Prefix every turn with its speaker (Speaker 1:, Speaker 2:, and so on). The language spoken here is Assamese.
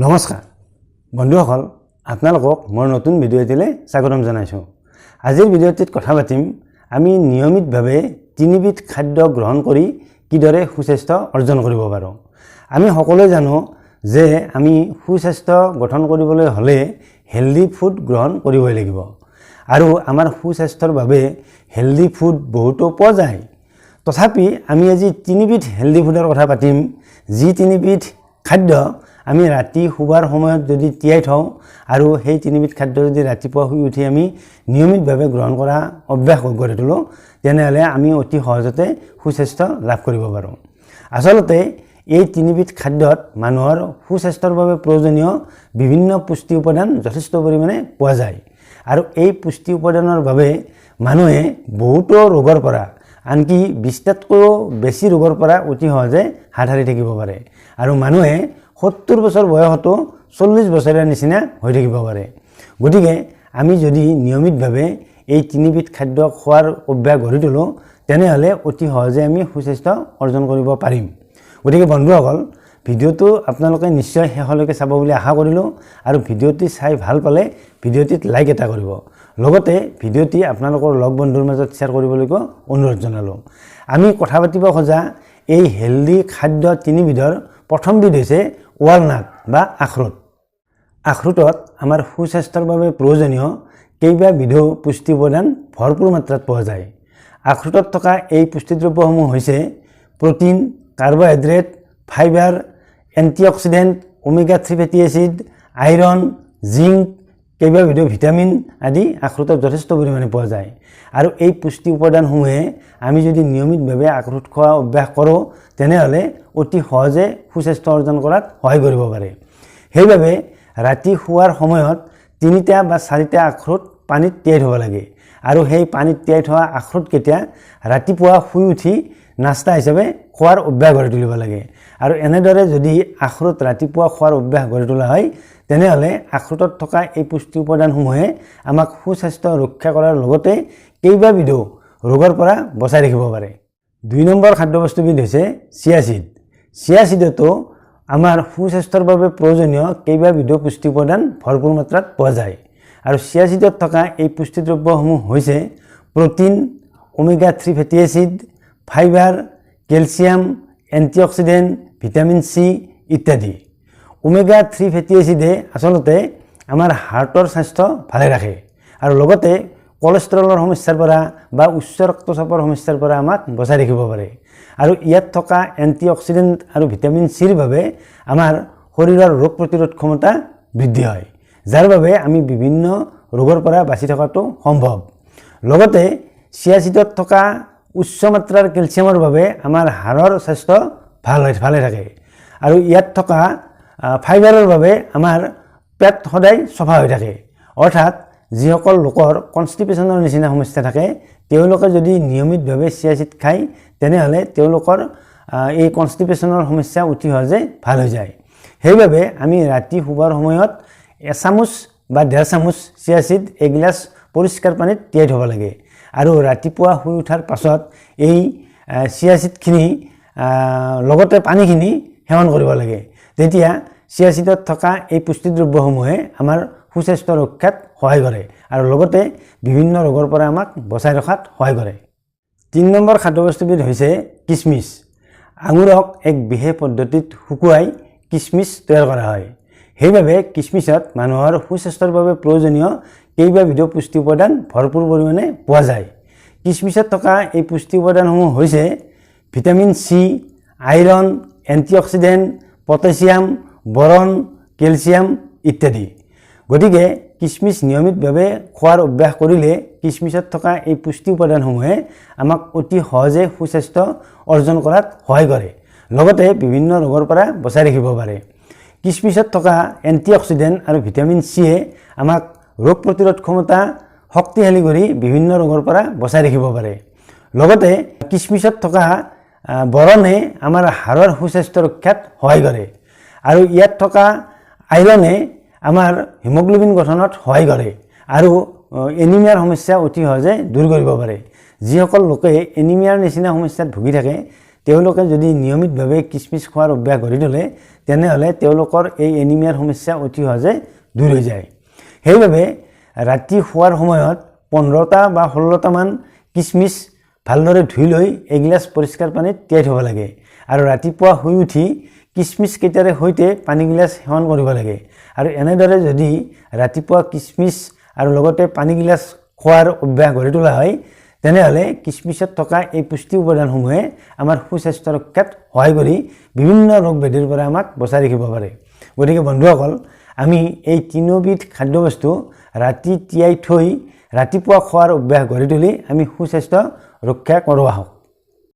Speaker 1: নমস্কাৰ বন্ধুসকল আপোনালোকক মোৰ নতুন ভিডিঅ' এটিলৈ স্বাগতম জনাইছোঁ। আজিৰ ভিডিঅ'টিত কথা পাতিম আমি নিয়মিতভাৱে তিনিবিধ খাদ্য গ্ৰহণ কৰি কিদৰে সুস্বাস্থ্য অৰ্জন কৰিব পাৰোঁ। আমি সকলোৱে জানো যে আমি সুস্বাস্থ্য গঠন কৰিবলৈ হ'লে হেলদি ফুড গ্ৰহণ কৰিবই লাগিব আৰু আমাৰ সুস্বাস্থ্যৰ বাবে হেলদি ফুড বহুতো পোৱা যায়। তথাপি আমি আজি তিনিবিধ হেলদি ফুডৰ কথা পাতিম, যি তিনিবিধ খাদ্য আমি ৰাতি শুৱাৰ সময়ত যদি তিয়াই থওঁ আৰু সেই তিনিবিধ খাদ্য যদি ৰাতিপুৱা শুই উঠি আমি নিয়মিতভাৱে গ্ৰহণ কৰা অভ্যাস গঢ়ি তোলোঁ, তেনেহ'লে আমি অতি সহজতে সুস্বাস্থ্য লাভ কৰিব পাৰোঁ। আচলতে এই তিনিবিধ খাদ্যত মানুহৰ সুস্বাস্থ্যৰ বাবে প্ৰয়োজনীয় বিভিন্ন পুষ্টি উপাদান যথেষ্ট পৰিমাণে পোৱা যায় আৰু এই পুষ্টি উপাদানৰ বাবে মানুহে বহুতো ৰোগৰ পৰা, আনকি 20টাতকৈও বেছি ৰোগৰ পৰা অতি সহজে হাত সাৰি থাকিব পাৰে আৰু মানুহে 70 বছৰ বয়সতো 40 বছৰীয়া নিচিনা হৈ থাকিব পাৰে। গতিকে আমি যদি নিয়মিতভাৱে এই তিনিবিধ খাদ্য খোৱাৰ অভ্যাস গঢ়ি তোলোঁ, তেনেহ'লে অতি সহজে আমি সুস্বাস্থ্য অৰ্জন কৰিব পাৰিম। গতিকে বন্ধুসকল, ভিডিঅ'টো আপোনালোকে নিশ্চয় শেষলৈকে চাব বুলি আশা কৰিলোঁ আৰু ভিডিঅ'টি চাই ভাল পালে ভিডিঅ'টিত লাইক এটা কৰিব, লগতে ভিডিঅ'টি আপোনালোকৰ লগ বন্ধুৰ মাজত শ্বেয়াৰ কৰিবলৈকো অনুৰোধ জনালোঁ। আমি কথা পাতিব খোজা এই হেলদি খাদ্য তিনিবিধৰ প্ৰথমবিধ হৈছে ৱালনাট বা আখৰোট। আখৰোটত আমাৰ সুস্বাস্থ্যৰ বাবে প্ৰয়োজনীয় কেইবাবিধো পুষ্টি উপাদান ভৰপূৰ মাত্ৰাত পোৱা যায়। আখৰোটত থকা এই পুষ্টিদ্ৰব্যসমূহ হৈছে protein, carbohydrate, fibre, antioxidant, omega 3 fatty acid, iron, zinc, কেইবাবিধো ভিটামিন আদি আখৰোটত যথেষ্ট পৰিমাণে পোৱা যায় আৰু এই পুষ্টি উপাদানসমূহে আমি যদি নিয়মিতভাৱে আখৰোট খোৱা অভ্যাস কৰোঁ, তেনেহ'লে অতি সহজে সুস্বাস্থ্য অৰ্জন কৰাত সহায় কৰিব পাৰে। সেইবাবে ৰাতি শোৱাৰ সময়ত 3টা বা 4টা আখৰোট পানীত তিয়াই থ'ব লাগে আৰু সেই পানীত তিয়াই থোৱা আখৰোটকেইটা ৰাতিপুৱা শুই উঠি নাস্তা হিচাপে খোৱাৰ অভ্যাস গঢ়ি তুলিব লাগে আৰু এনেদৰে যদি আখৰোট ৰাতিপুৱা খোৱাৰ অভ্যাস গঢ়ি তোলা হয়, তেনেহ'লে আখৰোটত থকা এই পুষ্টি উপাদানসমূহে আমাক সুস্বাস্থ্য ৰক্ষা কৰাৰ লগতে কেইবাবিধো ৰোগৰ পৰা বচাই ৰাখিব পাৰে। 2 নম্বৰ খাদ্যবস্তুবিধ হৈছে চিয়া চিড। চিয়া চিডতো আমাৰ সুস্বাস্থ্যৰ বাবে প্ৰয়োজনীয় কেইবাবিধো পুষ্টি উপাদান ভৰপূৰ মাত্ৰাত পোৱা যায় আৰু চিয়া চিডত থকা এই পুষ্টিদ্ৰব্যসমূহ হৈছে protein, omega 3 fatty acid, fibre, calcium, antioxidant, vitamin C ইত্যাদি। ওমেগা 3 ফেটি এচিডে আচলতে আমাৰ হাৰ্টৰ স্বাস্থ্য ভালে ৰাখে আৰু লগতে কলেষ্ট্ৰলৰ সমস্যাৰ পৰা বা উচ্চ ৰক্তচাপৰ সমস্যাৰ পৰা আমাক বচাই ৰাখিব পাৰে আৰু ইয়াত থকা এণ্টিঅক্সিডেণ্ট আৰু ভিটামিন চিৰ বাবে আমাৰ শৰীৰৰ ৰোগ প্ৰতিৰোধ ক্ষমতা বৃদ্ধি হয়, যাৰ বাবে আমি বিভিন্ন ৰোগৰ পৰা বাচি থকাটো সম্ভৱ। লগতে চিয়া চিডত থকা উচ্চ মাত্ৰাৰ কেলছিয়ামৰ বাবে আমাৰ হাড়ৰ স্বাস্থ্য ভালে থাকে আৰু ইয়াত থকা ফাইবাৰৰ বাবে আমাৰ পেট সদায় চফা হৈ থাকে। অৰ্থাৎ যিসকল লোকৰ কনষ্টিপেশ্যনৰ নিচিনা সমস্যা থাকে, তেওঁলোকে যদি নিয়মিতভাৱে চিয়া চিড খায়, তেনেহ'লে তেওঁলোকৰ এই কনষ্টিপেশ্যনৰ সমস্যা অতি সহজে ভাল হৈ যায়। সেইবাবে আমি ৰাতি শুৱাৰ সময়ত 1 চামুচ বা 1.5 চামুচ চিয়া চিড এগিলাচ পৰিষ্কাৰ পানীত তিয়াই থ'ব লাগে আৰু ৰাতিপুৱা শুই উঠাৰ পাছত এই চিয়া চিডখিনি লগতে পানীখিনি সেৱন কৰিব লাগে। তেতিয়া চিয়া চিডত থকা এই পুষ্টিদ্ৰব্যসমূহে আমাৰ সুস্বাস্থ্য ৰক্ষাত সহায় কৰে আৰু লগতে বিভিন্ন ৰোগৰ পৰা আমাক বচাই ৰখাত সহায় কৰে। 3 নম্বৰ খাদ্যবস্তুবিধ হৈছে কিচমিচ। আঙুৰক এক বিশেষ পদ্ধতিত শুকুৱাই কিচমিচ তৈয়াৰ কৰা হয়। সেইবাবে কিচমিচত মানুহৰ সুস্বাস্থ্যৰ বাবে প্ৰয়োজনীয় কেইবাবিধো পুষ্টি উপাদান ভৰপূৰ পৰিমাণে পোৱা যায়। কিচমিচত থকা এই পুষ্টি উপাদানসমূহ হৈছে vitamin C, iron, antioxidant, potassium, বৰণ, কেলছিয়াম ইত্যাদি। গতিকে কিচমিচ নিয়মিতভাৱে খোৱাৰ অভ্যাস কৰিলে কিচমিচত থকা এই পুষ্টি উপাদানসমূহে আমাক অতি সহজে সুস্বাস্থ্য অৰ্জন কৰাত সহায় কৰে, লগতে বিভিন্ন ৰোগৰ পৰা বচাই ৰাখিব পাৰে। কিচমিচত থকা এণ্টিঅক্সিডেণ্ট আৰু ভিটামিন চিয়ে আমাক ৰোগ প্ৰতিৰোধ ক্ষমতা শক্তিশালী কৰি বিভিন্ন ৰোগৰ পৰা বচাই ৰাখিব পাৰে। লগতে কিচমিচত থকা বৰণে আমাৰ হাড়ৰ সুস্বাস্থ্য ৰক্ষাত সহায় কৰে আৰু ইয়াত থকা আইৰণে আমাৰ হিমোগ্লোবিন গঠনত সহায় কৰে আৰু এনিমিয়াৰ সমস্যা অতি সহজে দূৰ কৰিব পাৰে। যিসকল লোকে এনিমিয়াৰ নিচিনা সমস্যাত ভুগি থাকে, তেওঁলোকে যদি নিয়মিতভাৱে কিচমিচ খোৱাৰ অভ্যাস গঢ়ি তোলে তেনেহ'লে তেওঁলোকৰ এই এনিমিয়াৰ সমস্যা অতি সহজে দূৰ হৈ যায়। সেইবাবে ৰাতি শোৱাৰ সময়ত 15টা বা 16টামান কিচমিচ ভালদৰে ধুই লৈ এগিলাচ পৰিষ্কাৰ পানীত তিয়াই থ'ব লাগে আৰু ৰাতিপুৱা শুই উঠি কিচমিচ কেইটাৰে সৈতে পানীগিলাচ সেৱন কৰিব লাগে। আৰু এনেদৰে যদি ৰাতিপুৱা কিচমিচ আৰু লগতে পানীগিলাচ খোৱাৰ অভ্যাস গঢ়ি তোলা হয় তেনেহ'লে কিচমিচত থকা এই পুষ্টি উপাদানসমূহে আমাৰ সুস্বাস্থ্য ৰক্ষাত সহায় কৰি বিভিন্ন ৰোগ ব্যাধিৰ পৰা আমাক বচাই ৰাখিব পাৰে। গতিকে বন্ধুসকল, আমি এই তিনিওবিধ খাদ্যবস্তু ৰাতি তিয়াই থৈ ৰাতিপুৱা খোৱাৰ অভ্যাস গঢ়ি তুলি আমি সুস্বাস্থ্য ৰক্ষা কৰোঁ আহক।